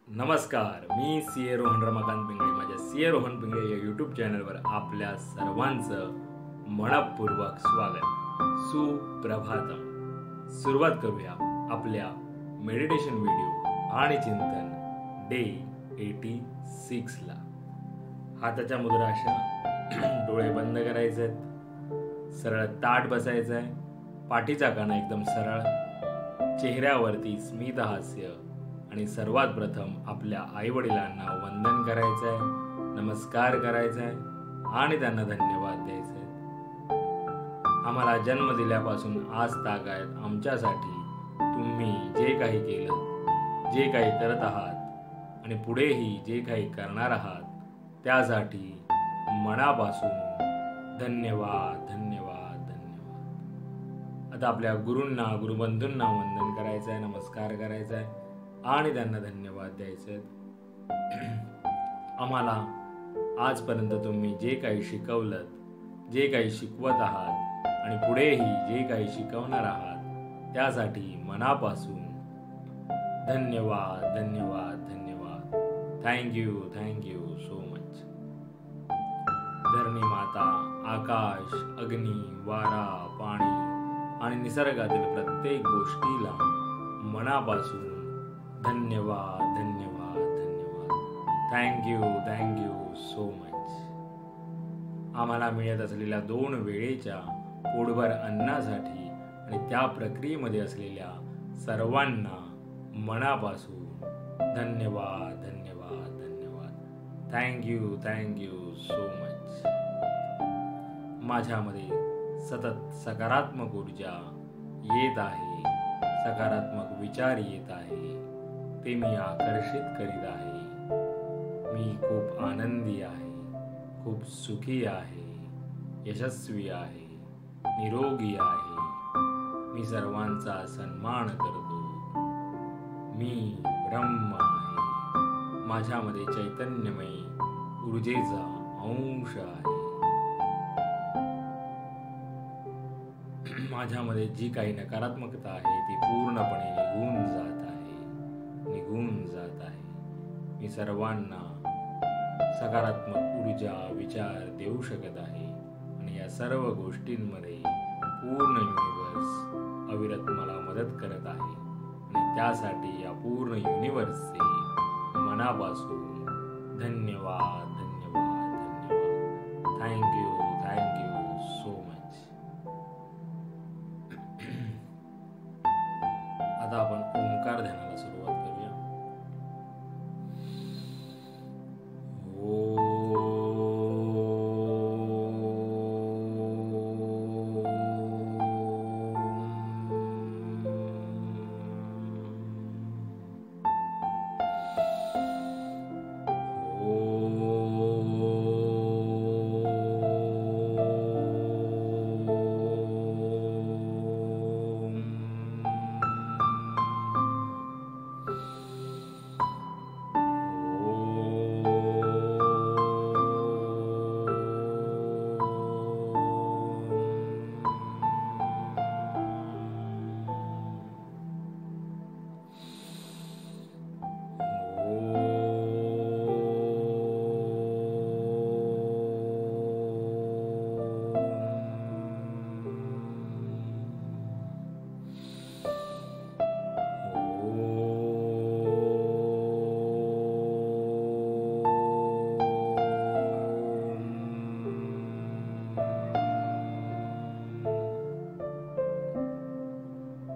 नमस्कार, मी सीए रोहन रमाकांत पिंगळे. माझ्या सीए रोहन पिंगळे या यूट्यूब चॅनलवर आपल्या सर्वांचं मनपूर्वक स्वागत. सुप्रभातम. सुरुवात करूया आपल्या मेडिटेशन व्हिडिओ आणि चिंतन डे 86 ला. हाताच्या मुद्रासना, डोळे बंद करायचे आहेत, सरळ ताठ बसायचं आहे, पाठीचा कणा एकदम सरळ, चेहऱ्यावरती स्मित हास्य आणि सर्वात प्रथम आपल्या आईवडिलांना वंदन करायचं आहे, नमस्कार करायचा आहे आणि त्यांना धन्यवाद द्यायचे आहेत. आम्हाला जन्म दिल्यापासून आज तागायत आमच्यासाठी तुम्ही जे काही केलं, जे काही करत आहात आणि पुढेही जे काही करणार आहात त्यासाठी मनापासून धन्यवाद धन्यवाद धन्यवाद. आता आपल्या गुरूंना, गुरुबंधूंना वंदन करायचं आहे, नमस्कार करायचा आहे आणि त्यांना धन्यवाद द्यायचे आहेत. आम्हाला आजपर्यंत तुम्ही जे काही शिकवलं, जे काही शिकवत आहात आणि पुढेही जे काही शिकवणार आहात त्यासाठी मनापासून धन्यवाद धन्यवाद धन्यवाद. Thank you so much. धरणी माता, आकाश, अग्नी, वारा, पाणी आणि निसर्गातील प्रत्येक गोष्टीला मनापासून धन्यवाद धन्यवाद धन्यवाद. Thank you so much. आम्हाला मिळत असलेल्या 2 वेळेच्या पोटभर अन्नासाठी आणि त्या प्रक्रियेमध्ये असलेल्या सर्वांना मनापासून धन्यवाद धन्यवाद धन्यवाद. Thank you so much. माझ्यामध्ये सतत सकारात्मक ऊर्जा येत आहे, सकारात्मक विचार येत आहे, ते मी आकर्षित करीत आहे. मी खूप आनंदी आहे, खूप सुखी आहे, यशस्वी आहे, निरोगी आहे. मी सर्वांचा सन्मान करतो. मी ब्रह्म आहे. माझ्यामध्ये चैतन्यमय ऊर्जेचा अंश आहे. माझ्यामध्ये जी काही नकारात्मकता आहे ती पूर्णपणे निघून जात आहे. मी सर्वांना सकारात्मक ऊर्जा, विचार देऊ शकत आहे आणि या सर्व गोष्टींमध्ये पूर्ण युनिव्हर्स अविरत मला मदत करत आहे आणि त्यासाठी या पूर्ण युनिव्हर्सचे मनापासून धन्यवाद धन्यवाद धन्यवाद. Thank you so much. आता आपण ओंकार ध्यानाला सुरुवात करूया.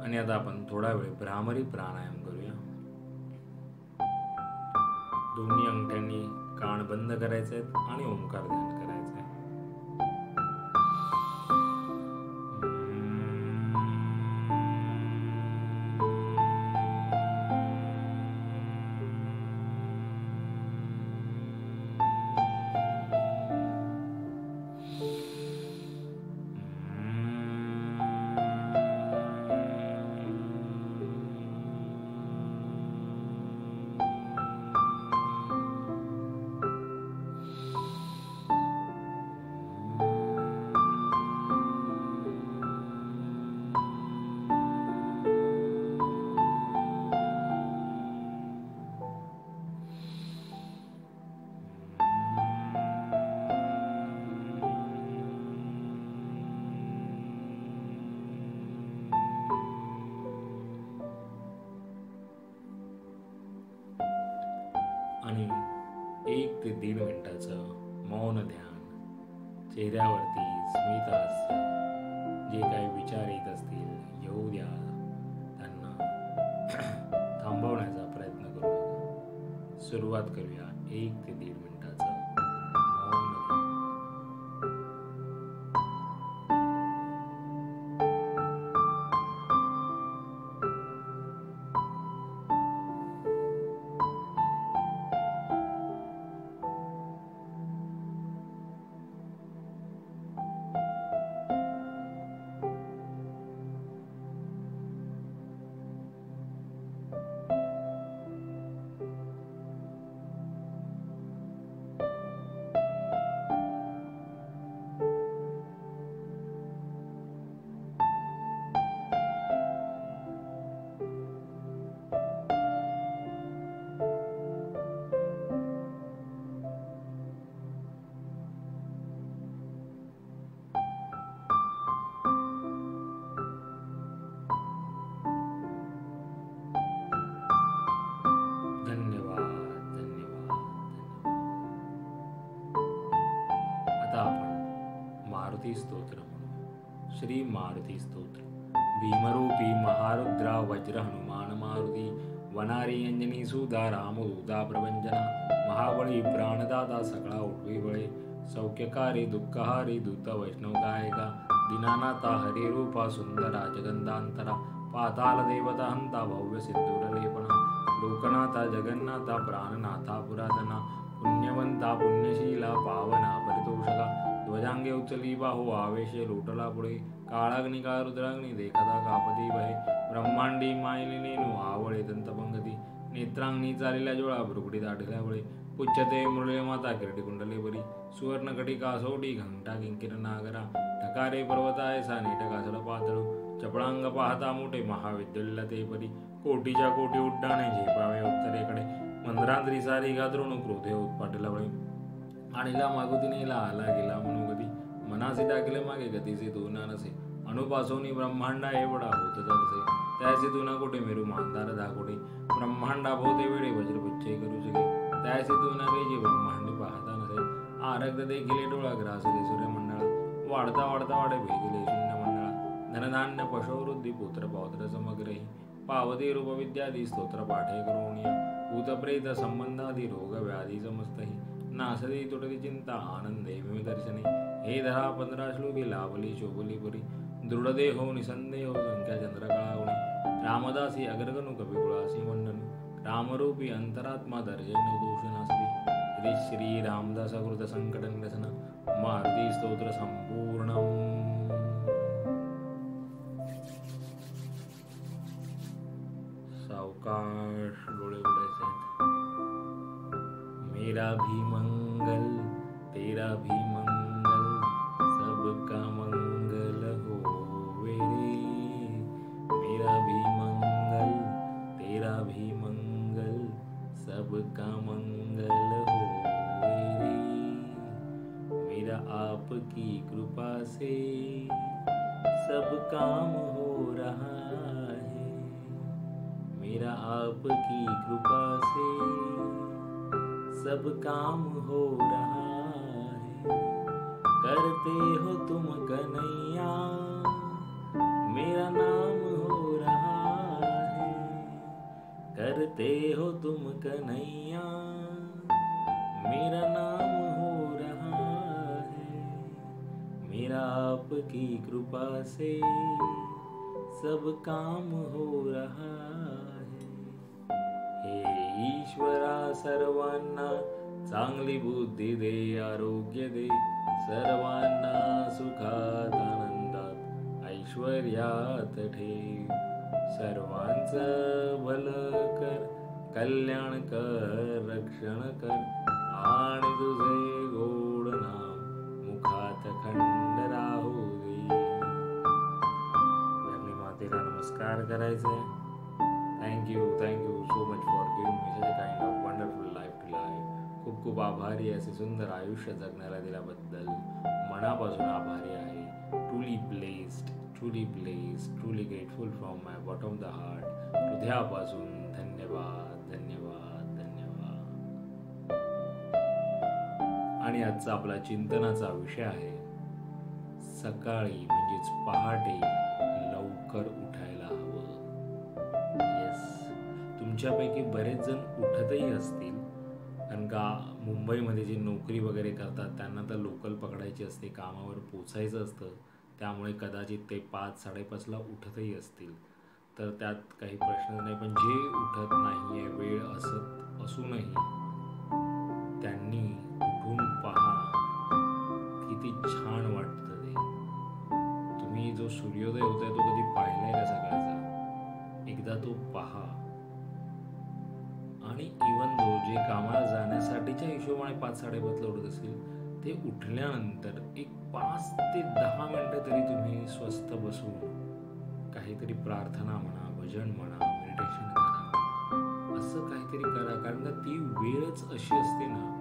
आणि आता आपण थोडा वेळ भ्रामरी प्राणायाम करूया. दोन्ही अंगठ्यांनी कान बंद करायचे आहेत आणि ओंकार ध्यान करायचं आहे. आणि 1 ते 1.5 मिनिटाचं मौन ध्यान. चेहऱ्यावरती स्मित हास्य. जे काही विचार येत असतील येऊ द्या, त्यांना थांबवण्याचा प्रयत्न करू नका. सुरुवात करूया 1 ते 1.5 मिनिटाचं मौन ध्यान. आता आपण मारुती स्तोत्र म्हणू. श्री मारुती स्तोत्र. भीमरूपी महारुद्रा वज्र हनुमान मारुती वनारी अंजनी सुधा रामदूता प्रभंजना महाबळी प्राणदाता सकळा उठवी बळे सौख्यकारी दुःखहारी दूत वैष्णव गायका दीनानाथा हरे रूपा सुंदरा जगंधांतरा पाताल देवता हंता भव्य सिंधूर लेपना लोकनाथा जगन्नाथा प्राणनाथा पुरातना पुण्यवंता पुण्यशीला पावना परितोषका ध्वजांगे उचली बाहू आवेशे लोटला पुढे काळाग्नि का रुद्राग्नी देखता कापती भय ब्रह्मांडी मायलिनेनु आवळे दंतपंगती नेत्रांगणी चालिल्या जोळा भ्रुकुटी दाटल्या बळे पुच्छते मृळे माता किरटी कुंडले बरी सुवर्ण कटिका सोटी घंटा किंकिर नागरा ठकारे पर्वताय सा नेटकासड पातळू चपळांग पाहता मोठे महाविद्यालय ते परी कोटीच्या कोटी उड्डाणे झेपावे उत्तरेकडे मंद्रांतरी सारी गाद्रोण क्रोधे उत्पाटला बळे आणीला मागुतीनेला आला गेला मनोगती मनासी टाकले मागे गतीचे दोना नसे अणुपासोनी ब्रह्मांडा एवढा होत तसे त्याचे दोना कोटे मेरू मांदार दाकोटे ब्रह्मांडा भोवते वेळे वज्रपुच्छे करू शके त्याचे दोना वेजी ब्रह्मांडी पाहता नसे आरक्त देखील डोळा ग्रासले सूर्यमंडळा वाढता वाढता वाढे भेदिले शून्य मंडळा धनधान्य पशुवृद्धी पुत्र पौत्र समग्रही पावती रूप विद्यादी स्तोत्र पाठे करोनिया भूतप्रेत संबंधादी रोग व्याधी समस्तही नासदी तुटती चिंता आनंदे विदर्शने हे धरा 15 श्लोकी लाभली शोभली पुरी दृढदेहो निसंदेहो संख्या चंद्रकळावणे रामदासी अग्रगणु कविकुळासी मंडनु रामरूपी अंतरात्मा दर्जन्य दोषनासती श्री श्री रामदास कृत संकट निरसन मारुती स्तोत्र संपूर्णम. सावकाश डोळे उघडायचे. मेरा भी मंगल तेरा भी मंगल सबका मंगल होवे रे. मेरा भी मंगल तेरा भी मंगल सबका मंगल होवे रे. मेरा आपकी कृपा से सब काम हो रहा है. मेरा आपकी कृपा से सब काम हो रहा है. करते हो तुम कन्हैया मेरा नाम हो रहा है. करते हो तुम कन्हैया मेरा नाम हो रहा है. मेरा आपकी कृपा से सब काम हो रहा है. हे ईश्वरा सर्वांना चांगली बुद्धी दे आरोग्य दे सर्वांना सुखात आनंदात ऐश्वर्यात ठेव. सर्वांचं भलं कर कल्याण कर रक्षण कर आणि तुझे गोड नाम मुखात खंड राहू दे. धरणी मातेला नमस्कार करायचे. Thank you so much for giving me such a kind of wonderful life to live. खूप खूप आभारी असे सुंदर आयुष्य जगण्याला दिल्याबद्दल मनापासून आभारी आहे. Truly blessed, truly grateful from my bottom the heart. हृदयापासून धन्यवाद. आणि आजचा आपला चिंतनाचा विषय आहे सकाळी म्हणजेच पहाटे लवकर उठायला हवं. येस, तुमच्यापैकी बरेच जण उठतही असतील, कारण का मुंबईमध्ये जे नोकरी वगैरे करतात त्यांना तर लोकल पकडायची असते, कामावर पोचायचं असतं, त्यामुळे कदाचित ते 5-5:30ला उठतही असतील. तर त्यात काही प्रश्न नाही. पण जे उठत नाही आहे, वेळ असूनही त्यांनी उठून पहा, किती छान वाटतं ते. तुम्ही जो सूर्योदय होतोय तो कधी पाहिलाय का सकाळचा? एकदा तो पहा. आणि इवन दो जे कामाला जाण्यासाठीच्या हिशोबाने 5-5:30ला उठत असतील, ते उठल्यानंतर एक 5 ते 10 मिनिटं तरी तुम्ही स्वस्थ बसून काहीतरी प्रार्थना म्हणा, भजन म्हणा, मेडिटेशन करा, असं काहीतरी करा. कारण का ती वेळच अशी असते ना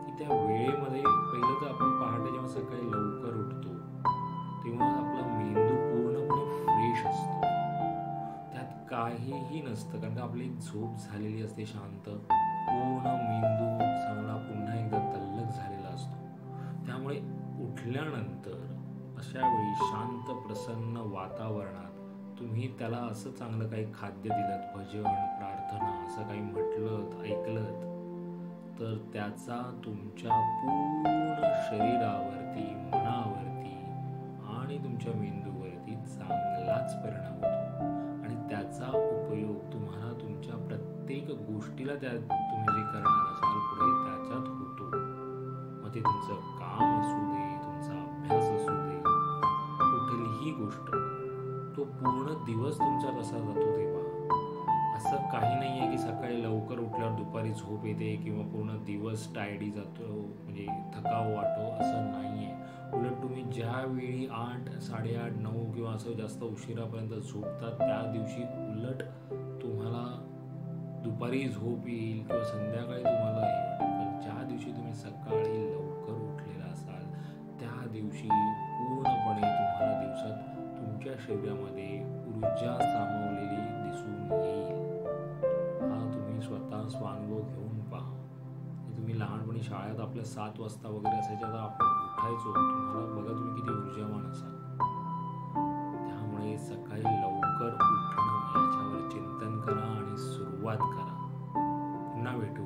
की त्या वेळेमध्ये पहिलं तर आपण पहाटे जेव्हा सकाळी लवकर उठतो तेव्हा आपला मेंदू पूर्णपणे फ्रेश असतो, त्यात काहीही नसतं. कारण का आपली एक झोप झालेली असते शांत, पूर्ण मेंदू चांगला पुन्हा एकदा तल्लख झालेला असतो. त्यामुळे उठल्यानंतर अशा वेळी शांत प्रसन्न वातावरणात तुम्ही त्याला असं चांगलं काही खाद्य दिलं, भजन, प्रार्थना असं काही म्हटलं, ऐकलं, तर त्याचा तुमच्या पूर्ण शरीरावरती, मनावरती आणि तुमच्या मेंदूवरती चांगलाच परिणाम होतो. आणि त्याचा उपयोग तुम्हाला तुमच्या प्रत्येक गोष्टीला तुम्ही जे करणार असाल पुढे त्याच्यात होतो. मग ते तुमचं काम असू दे, तुमचा अभ्यास असू दे, कुठलीही गोष्ट, तो पूर्ण दिवस तुमचा कसा जातो ते पहा. असं काही नाही आहे की सकाळी लवकर उठल्यावर दुपारी झोप येते किंवा पूर्ण दिवस टायर्डी जातो, म्हणजे थकाव वाटतो, असं नाही आहे. उलट तुम्ही ज्यावेळी 8, 8:30, 9 किंवा असं जास्त उशिरापर्यंत झोपतात त्या दिवशी उलट तुम्हाला दुपारी झोप येईल किंवा संध्याकाळी तुम्हाला हे वाटेल. पण ज्या दिवशी तुम्ही सकाळी लवकर उठलेला असाल त्या दिवशी पूर्णपणे तुम्हाला दिवसात तुमच्या शरीरामध्ये ऊर्जा सामावलेली दिसून येईल. हा तुम्ही स्वतः स्वानुभव घेऊन पहा. तुम्ही लहानपणी शाळेत आपल्या 7 वाजता वगैरे असायच्या, तर आपण उठायचो, तुम्हाला बघा तुम्ही किती ऊर्जावान असाल. त्यामुळे सकाळी लवकर उठणं याच्यावर चिंतन करा आणि सुरुवात करा. पुन्हा भेटू.